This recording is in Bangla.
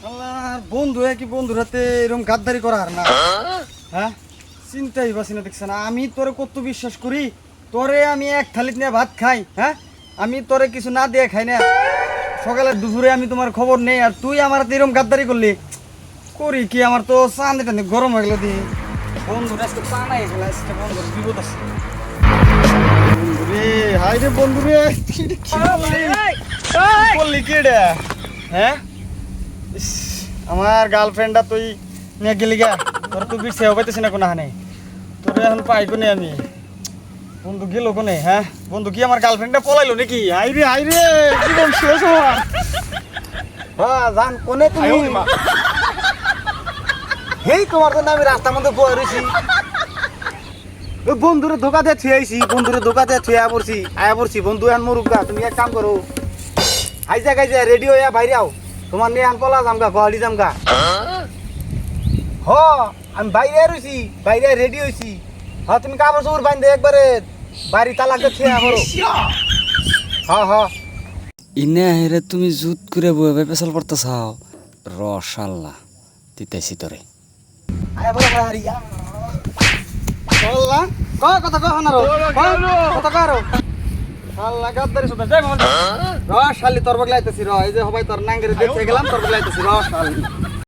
আল্লাহর বন্ধু কি বন্ধুর হাতে এরকম গাদ্দারি করা আর না হ্যাঁ চিন্তাই বাসি না দেখছ না আমি তোরে কত বিশ্বাস করি তোরে আমি এক থালিত নিয়ে ভাত খাই হ্যাঁ আমি তোরে কিছু না দিয়ে খাই না সকালে দুপুরে আমি তোমার খবর নেই আর তুই আমার হাতে এরকম গাদ্দারি করলি করি কি আমার তো চাঁদে টানে গরম হয়ে গেল দি বন্ধুর আজকে পানাই গেল আজকে বন্ধুর বিপদ আছে বন্ধুরে হাই রে বন্ধুরে বললি কি রে হ্যাঁ ইস, আমার গার্লফ্রেন্ডটা তুই নিয়ে গেলি গা তোর তো বিট সেও পাইতেছি না কোনো হানে তোর এখন পাই কোনে আমি বন্ধু গেল কোনে হ্যাঁ বন্ধু কি আমার গার্লফ্রেন্ডটা পলাইলো নাকি হাই রে জীবন শেষ হওয়া হ্যাঁ জান কোনে তুমি হেই তোমার জন্য আমি রাস্তার মধ্যে বয়ে রয়েছি বন্ধুরে ধোকা দিয়ে থুয়ে আইছি বন্ধুরে ধোকা দিয়ে থুয়ে আয়া পড়ছি বন্ধু এখন মরুক গা তুমি এক কাম করো আইজা গাইজা রেডি হইয়া বাইরে আও তোমার নিয়ে আন পলা যামগা গুয়াহাটি যামগা হ আমি বাইরে রইছি বাইরে রেডি হইছি হ্যাঁ তুমি কাপড় চোপড় বাঁধে একবারে বাড়ি তালাক দিয়ে থুয়ে করো হ্যাঁ হ্যাঁ ইনে হেরে তুমি জুত করে বয়ে পেছাল পড়তে চাও রসাল্লা দিতেছি তোরে আয়া বলে হারিয়া আল্লাহ কথা কহ না কথা কহ আল্লাহ গাদ্দারি শুনতে যাই শালি তোর বগলাইতেছি র এই যে হবাই তোর নাঙ্গেরে দেখে গেলাম তোর বগলাইতেছি র শালি